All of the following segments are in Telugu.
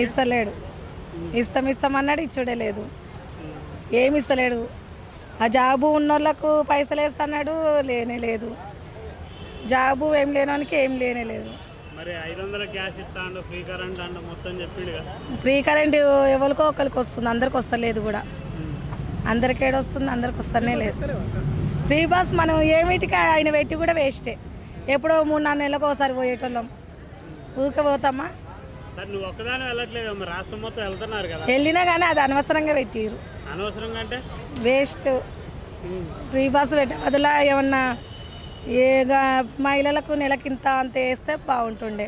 ఇస్తలేడు. ఇస్తామన్నాడు, ఇచ్చుడే లేదు. ఏమి ఇస్తలేడు. ఆ జాబు ఉన్నోళ్ళకు పైసలు వేస్తున్నాడు, లేనే లేదు. జాబు ఏం లేనోనికి ఏం లేనే లేదు. మరి 500 గ్యాస్ ఇస్తాడు, ఫ్రీ కరెంట్ అంట మొత్తం చెప్పిండు కదా. ఫ్రీ కరెంట్ ఎవరికో ఒకరికి వస్తుంది, అందరికి వస్తలేదు కూడా. అందరికి ఏడొస్తుంది, అందరికి వస్తనే లేదు. ఫ్రీ బస్ మనం ఏమిటికి ఆయన పెట్టి కూడా వేస్టే. ఎప్పుడో 3-4 నెలలకు ఒకసారి పోయేటోళ్ళం, ఊరికే పోతామా? సరే నువ్వు ఒక్కదాని వెళ్ళట్లేదు, రాష్ట్రం మొత్తం వెళ్తున్నారు కదా. వెళ్ళినా కానీ అది అనవసరంగా పెట్టిరు. అనవసరంగా అంటే వేస్ట్. ఫ్రీ బస్ పెట్టే బదులా ఏమన్నా మహిళలకు నెలకింత అంత వేస్తే బాగుంటుండే.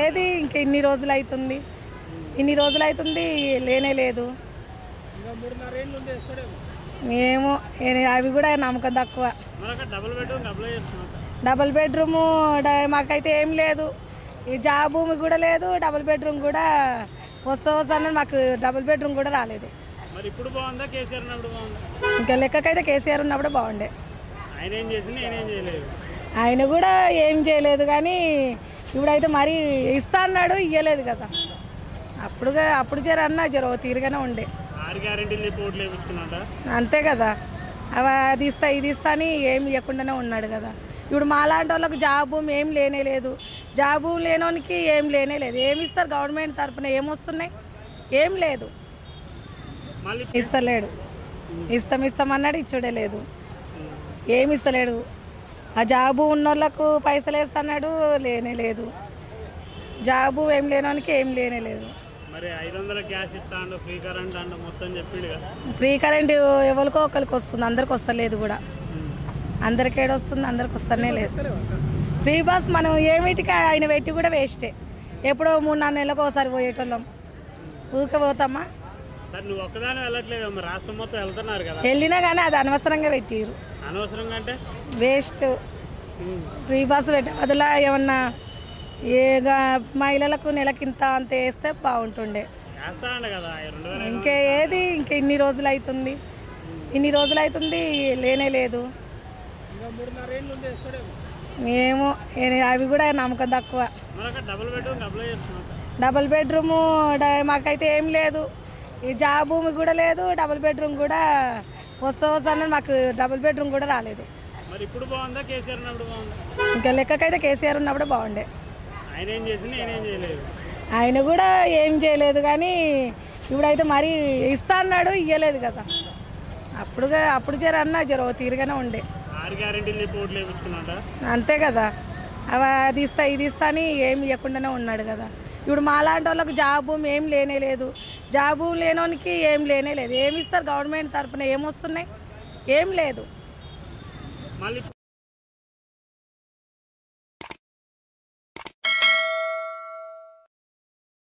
ఏది ఇంకా ఇన్ని రోజులు అవుతుంది లేనే లేదు. ఏమో అవి కూడా నమ్మకం తక్కువ. డబుల్ బెడ్రూము మాకైతే ఏం లేదు. ఈ జాబ్ భూమి కూడా లేదు, డబుల్ బెడ్రూమ్ కూడా వస్తాను. మాకు డబుల్ బెడ్రూమ్ కూడా రాలేదు. ఇంకా లెక్కకైతే కేసీఆర్ ఉన్నప్పుడు బాగుండే. ఆయన కూడా ఏం చేయలేదు, కానీ ఇప్పుడైతే మరి ఇస్తా అన్నాడు, ఇవ్వలేదు కదా. అప్పుడు జర తీరుగానే ఉండే. అంతే కదా. అది ఇస్తా ఇది ఇస్తా అని ఏమి ఇవ్వకుండానే ఉన్నాడు కదా. ఇప్పుడు మాలాంటి వాళ్ళకు జాబు ఏం లేనే లేదు. జాబు లేనోనికి ఏం లేనే లేదు. ఏమి ఇస్తారు గవర్నమెంట్ తరఫున? ఏమొస్తున్నాయి? ఏం లేదు. ఇస్తలేడు. ఇస్తామన్నాడు, ఇచ్చుడే లేదు. ఏమి ఇస్తలేడు. ఆ జాబు ఉన్నోళ్ళకు పైసలు వేస్తున్నాడు, లేనే లేదు. జాబు ఏం లేనోనికి ఏం లేనే లేదు. మరి 500 గ్యాస్ ఇస్తాడు, ఫ్రీ కరెంట్ అంట మొత్తం చెప్పిండు కదా. ఫ్రీ కరెంట్ ఎవరికో ఒకరికి వస్తుంది, అందరికి వస్తలేదు కూడా. అందరికి ఏడొస్తుంది, అందరికి వస్తనే లేదు. ఫ్రీ బస్ మనం ఏమిటికి ఆయన పెట్టి కూడా వేస్టే. ఎప్పుడో 3-4 నెలలకు ఒకసారి పోయేటోళ్ళం, ఊరికే పోతామా? సరే నువ్వు ఒక్కదాని వెళ్ళట్లేదు, రాష్ట్రం మొత్తం వెళ్తున్నారు కదా. వెళ్ళినా కానీ అది అనవసరంగా పెట్టిరు. అనవసరంగా అంటే వేస్ట్. ఫ్రీ బస్ పెట్టే బదులా ఏమన్నా మహిళలకు నెలకింత అంత వేస్తే బాగుంటుండే. ఏది ఇంకా ఇన్ని రోజులు అవుతుంది లేనే లేదు. ఏమో అవి కూడా నమ్మకం తక్కువ. డబుల్ బెడ్రూము మాకైతే ఏం లేదు. ఈ జాబ్ భూమి కూడా లేదు, డబుల్ బెడ్రూమ్ కూడా వస్తాను. మాకు డబుల్ బెడ్రూమ్ కూడా రాలేదు. ఇంకా లెక్కకైతే కేసీఆర్ ఉన్నప్పుడు బాగుండే. ఆయన కూడా ఏం చేయలేదు, కానీ ఇప్పుడైతే మరి ఇస్తా అన్నాడు, ఇవ్వలేదు కదా. అప్పుడు జర తీరుగానే ఉండే. అంతే కదా. అది ఇస్తా ఇది ఇస్తా అని ఏమి ఇవ్వకుండానే ఉన్నాడు కదా. ఇప్పుడు మాలాంటి వాళ్ళకు జాబు ఏం లేనే లేదు. జాబు లేనోనికి ఏం లేనే లేదు. ఏమి ఇస్తారు గవర్నమెంట్ తరఫున? ఏమొస్తున్నాయి? ఏం లేదు.